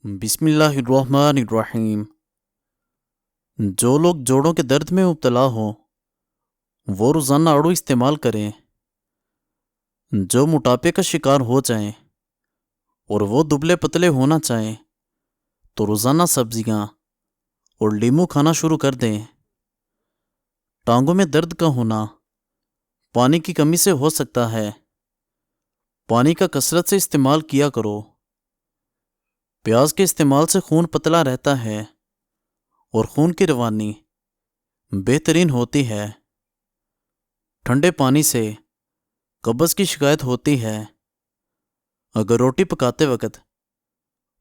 بسم اللہ الرحمن الرحیم۔ جو لوگ جوڑوں کے درد میں مبتلا ہوں وہ روزانہ آڑو استعمال کریں۔ جو موٹاپے کا شکار ہو جائیں اور وہ دبلے پتلے ہونا چاہیں تو روزانہ سبزیاں اور لیمو کھانا شروع کر دیں۔ ٹانگوں میں درد کا ہونا پانی کی کمی سے ہو سکتا ہے۔ پانی کا کثرت سے استعمال کیا کرو۔ پیاز کے استعمال سے خون پتلا رہتا ہے اور خون کی روانی بہترین ہوتی ہے۔ ٹھنڈے پانی سے قبض کی شکایت ہوتی ہے۔ اگر روٹی پکاتے وقت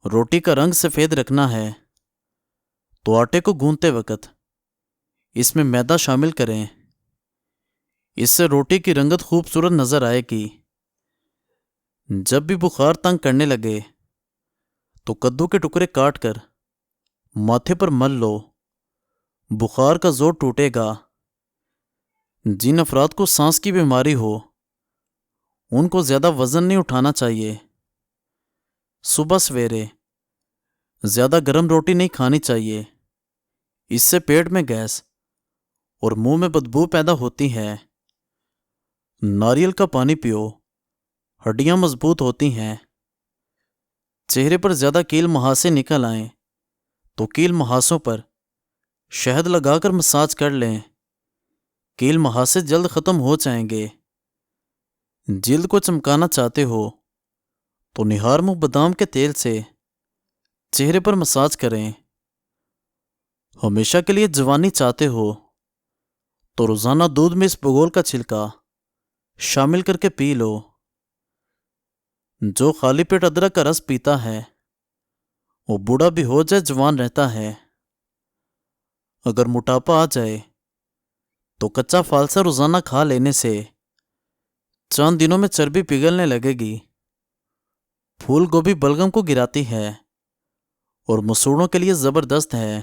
روٹی کا رنگ سفید رکھنا ہے تو آٹے کو گوندتے وقت اس میں میدا شامل کریں۔ اس سے روٹی کی رنگت خوبصورت نظر آئے گی۔ جب بھی بخار تنگ کرنے لگے تو کدو کے ٹکڑے کاٹ کر ماتھے پر مل لو، بخار کا زور ٹوٹے گا۔ جن افراد کو سانس کی بیماری ہو ان کو زیادہ وزن نہیں اٹھانا چاہیے۔ صبح سویرے زیادہ گرم روٹی نہیں کھانی چاہیے، اس سے پیٹ میں گیس اور منہ میں بدبو پیدا ہوتی ہے۔ ناریل کا پانی پیو، ہڈیاں مضبوط ہوتی ہیں۔ چہرے پر زیادہ کیل مہاسے نکل آئیں تو کیل مہاسوں پر شہد لگا کر مساج کر لیں، کیل مہاسے جلد ختم ہو جائیں گے۔ جلد کو چمکانا چاہتے ہو تو نہار منہ بادام کے تیل سے چہرے پر مساج کریں۔ ہمیشہ کے لیے جوانی چاہتے ہو تو روزانہ دودھ میں اس بگول کا چھلکا شامل کر کے پی لو۔ جو خالی پیٹ ادرک کا رس پیتا ہے وہ بوڑھا بھی ہو جائے جوان رہتا ہے۔ اگر موٹاپا آ جائے تو کچا فالسا روزانہ کھا لینے سے چند دنوں میں چربی پگھلنے لگے گی۔ پھول گوبھی بلغم کو گراتی ہے اور مسوڑوں کے لیے زبردست ہے۔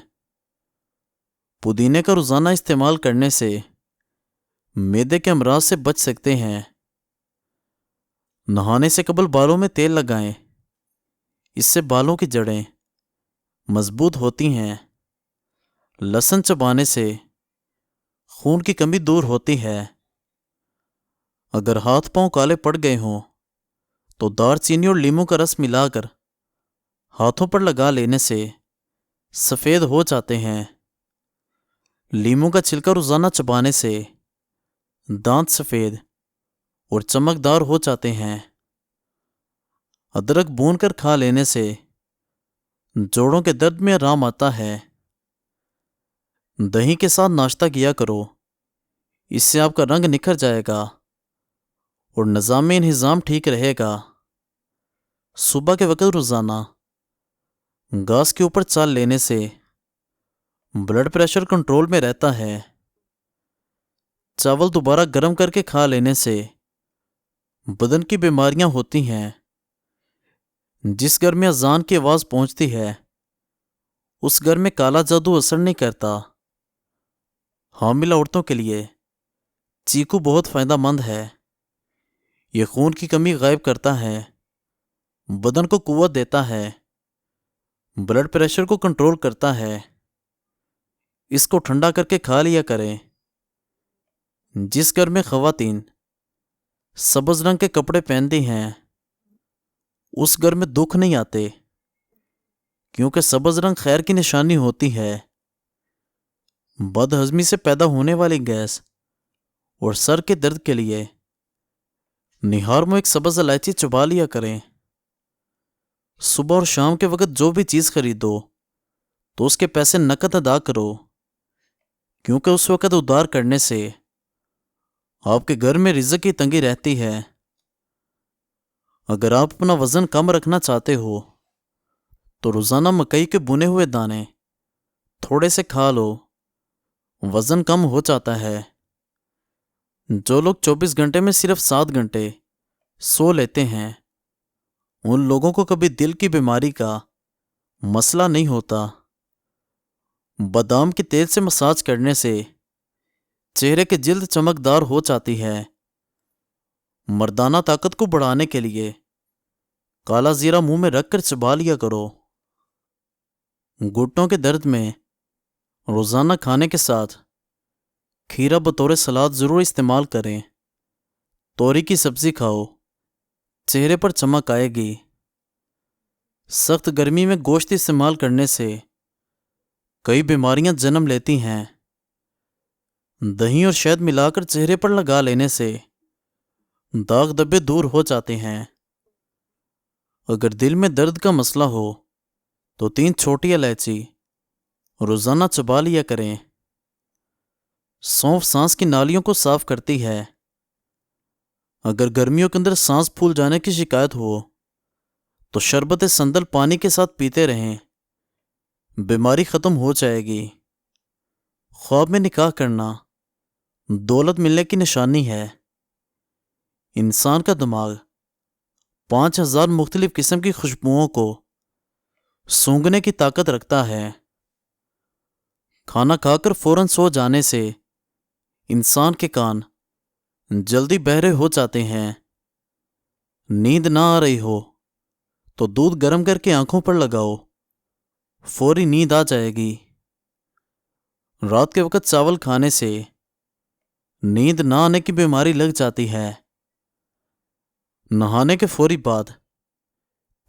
پودینے کا روزانہ استعمال کرنے سے معدے کے امراض سے بچ سکتے ہیں۔ نہانے سے قبل بالوں میں تیل لگائیں، اس سے بالوں کی جڑیں مضبوط ہوتی ہیں۔ لہسن چبانے سے خون کی کمی دور ہوتی ہے۔ اگر ہاتھ پاؤں کالے پڑ گئے ہوں تو دار چینی اور لیموں کا رس ملا کر ہاتھوں پر لگا لینے سے سفید ہو جاتے ہیں۔ لیموں کا چھلکا روزانہ چبانے سے دانت سفید اور چمکدار ہو جاتے ہیں۔ ادرک بھون کر کھا لینے سے جوڑوں کے درد میں آرام آتا ہے۔ دہی کے ساتھ ناشتہ کیا کرو، اس سے آپ کا رنگ نکھر جائے گا اور نظام انہضام ٹھیک رہے گا۔ صبح کے وقت روزانہ گھاس کے اوپر چال لینے سے بلڈ پریشر کنٹرول میں رہتا ہے۔ چاول دوبارہ گرم کر کے کھا لینے سے بدن کی بیماریاں ہوتی ہیں۔ جس گھر میں اذان کی آواز پہنچتی ہے اس گھر میں کالا جادو اثر نہیں کرتا۔ حاملہ عورتوں کے لیے چیکو بہت فائدہ مند ہے۔ یہ خون کی کمی غائب کرتا ہے، بدن کو قوت دیتا ہے، بلڈ پریشر کو کنٹرول کرتا ہے۔ اس کو ٹھنڈا کر کے کھا لیا کریں۔ جس گھر میں خواتین سبز رنگ کے کپڑے پہنتی ہیں اس گھر میں دکھ نہیں آتے، کیونکہ سبز رنگ خیر کی نشانی ہوتی ہے۔ بد ہضمی سے پیدا ہونے والی گیس اور سر کے درد کے لیے نہار میں ایک سبز الائچی چبا لیا کریں۔ صبح اور شام کے وقت جو بھی چیز خریدو تو اس کے پیسے نقد ادا کرو، کیونکہ اس وقت ادھار کرنے سے آپ کے گھر میں رزق کی تنگی رہتی ہے۔ اگر آپ اپنا وزن کم رکھنا چاہتے ہو تو روزانہ مکئی کے بنے ہوئے دانے تھوڑے سے کھا لو، وزن کم ہو جاتا ہے۔ جو لوگ 24 گھنٹے میں صرف 7 گھنٹے سو لیتے ہیں ان لوگوں کو کبھی دل کی بیماری کا مسئلہ نہیں ہوتا۔ بادام کے تیل سے مساج کرنے سے چہرے کی جلد چمکدار ہو جاتی ہے۔ مردانہ طاقت کو بڑھانے کے لیے کالا زیرہ منہ میں رکھ کر چبا لیا کرو۔ گھٹنوں کے درد میں روزانہ کھانے کے ساتھ کھیرا بطور سلاد ضرور استعمال کریں۔ توری کی سبزی کھاؤ، چہرے پر چمک آئے گی۔ سخت گرمی میں گوشت استعمال کرنے سے کئی بیماریاں جنم لیتی ہیں۔ دہی اور شہد ملا کر چہرے پر لگا لینے سے داغ دھبے دور ہو جاتے ہیں۔ اگر دل میں درد کا مسئلہ ہو تو 3 چھوٹی الائچی روزانہ چبا لیا کریں۔ سونف سانس کی نالیوں کو صاف کرتی ہے۔ اگر گرمیوں کے اندر سانس پھول جانے کی شکایت ہو تو شربت سندل پانی کے ساتھ پیتے رہیں، بیماری ختم ہو جائے گی۔ خواب میں نکاح کرنا دولت ملنے کی نشانی ہے۔ انسان کا دماغ 5000 مختلف قسم کی خوشبوؤں کو سونگھنے کی طاقت رکھتا ہے۔ کھانا کھا کر فوراً سو جانے سے انسان کے کان جلدی بہرے ہو جاتے ہیں۔ نیند نہ آ رہی ہو تو دودھ گرم کر کے آنکھوں پر لگاؤ، فوری نیند آ جائے گی۔ رات کے وقت چاول کھانے سے نیند نہ آنے کی بیماری لگ جاتی ہے۔ نہانے کے فوری بعد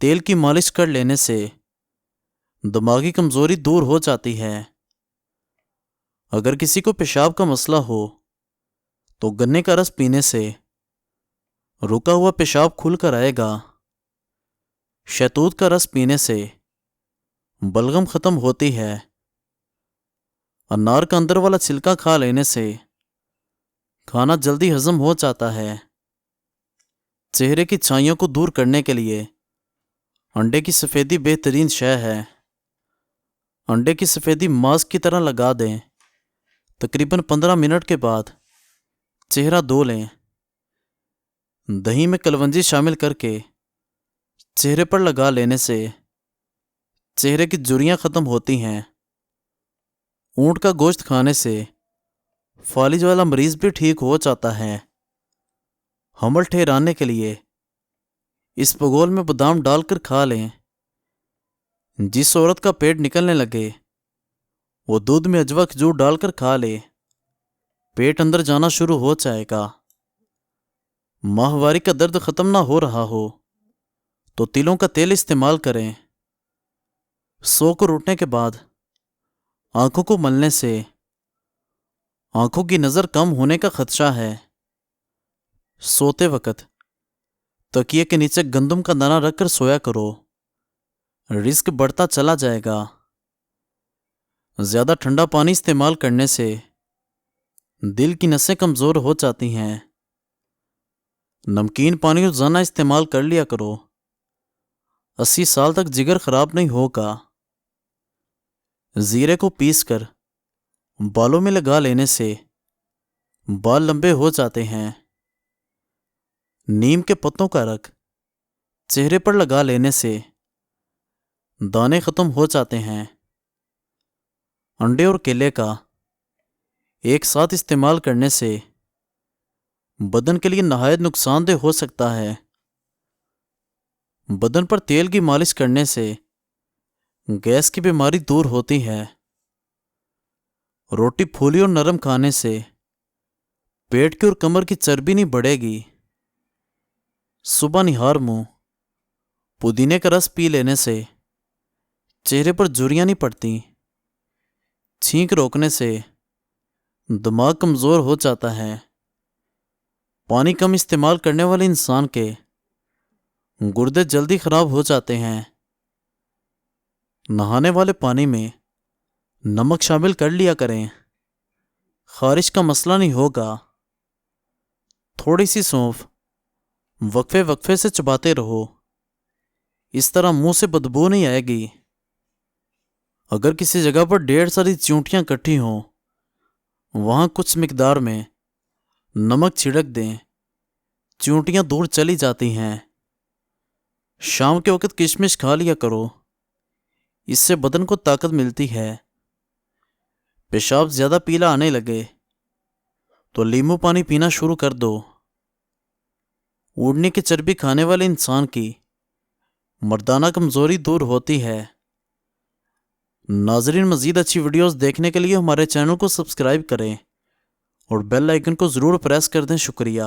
تیل کی مالش کر لینے سے دماغی کمزوری دور ہو جاتی ہے۔ اگر کسی کو پیشاب کا مسئلہ ہو تو گنے کا رس پینے سے رکا ہوا پیشاب کھل کر آئے گا۔ شہتوت کا رس پینے سے بلغم ختم ہوتی ہے۔ انار کا اندر والا چھلکا کھا لینے سے کھانا جلدی ہضم ہو جاتا ہے۔ چہرے کی چھائیوں کو دور کرنے کے لیے انڈے کی سفیدی بہترین شے ہے۔ انڈے کی سفیدی ماسک کی طرح لگا دیں۔ تقریباً 15 منٹ کے بعد چہرہ دھو لیں۔ دہی میں کلونجی شامل کر کے چہرے پر لگا لینے سے چہرے کی جھریاں ختم ہوتی ہیں۔ اونٹ کا گوشت کھانے سے فالج والا مریض بھی ٹھیک ہو جاتا ہے۔ حمل ٹھہرانے کے لیے اس بگول میں بادام ڈال کر کھا لیں۔ جس عورت کا پیٹ نکلنے لگے وہ دودھ میں اجوا کھجور ڈال کر کھا لے، پیٹ اندر جانا شروع ہو جائے گا۔ ماہواری کا درد ختم نہ ہو رہا ہو تو تلوں کا تیل استعمال کریں۔ سو کر اٹھنے کے بعد آنکھوں کو ملنے سے آنکھوں کی نظر کم ہونے کا خدشہ ہے۔ سوتے وقت تکیے کے نیچے گندم کا دانہ رکھ کر سویا کرو، رزق بڑھتا چلا جائے گا۔ زیادہ ٹھنڈا پانی استعمال کرنے سے دل کی نسیں کمزور ہو جاتی ہیں۔ نمکین پانی روزانہ استعمال کر لیا کرو، 80 سال تک جگر خراب نہیں ہوگا۔ زیرے کو پیس کر بالوں میں لگا لینے سے بال لمبے ہو جاتے ہیں۔ نیم کے پتوں کا رکھ چہرے پر لگا لینے سے دانے ختم ہو جاتے ہیں۔ انڈے اور کیلے کا ایک ساتھ استعمال کرنے سے بدن کے لیے نہایت نقصان دہ ہو سکتا ہے۔ بدن پر تیل کی مالش کرنے سے گیس کی بیماری دور ہوتی ہے۔ روٹی پھولی اور نرم کھانے سے پیٹ کی اور کمر کی چربی نہیں بڑھے گی۔ صبح نہار منہ پودینے کا رس پی لینے سے چہرے پر جھریاں نہیں پڑتی۔ چھینک روکنے سے دماغ کمزور ہو جاتا ہے۔ پانی کم استعمال کرنے والے انسان کے گردے جلدی خراب ہو جاتے ہیں۔ نہانے والے پانی میں نمک شامل کر لیا کریں، خارش کا مسئلہ نہیں ہوگا۔ تھوڑی سی سونف وقفے وقفے سے چباتے رہو، اس طرح منہ سے بدبو نہیں آئے گی۔ اگر کسی جگہ پر ڈھیر ساری چیونٹیاں کٹھی ہوں، وہاں کچھ مقدار میں نمک چھڑک دیں، چیونٹیاں دور چلی جاتی ہیں۔ شام کے وقت کشمش کھا لیا کرو، اس سے بدن کو طاقت ملتی ہے۔ پیشاب زیادہ پیلا آنے لگے تو لیمو پانی پینا شروع کر دو۔ اونٹنی کی چربی کھانے والے انسان کی مردانہ کمزوری دور ہوتی ہے۔ ناظرین مزید اچھی ویڈیوز دیکھنے کے لیے ہمارے چینل کو سبسکرائب کریں اور بیل آئیکن کو ضرور پریس کر دیں۔ شکریہ۔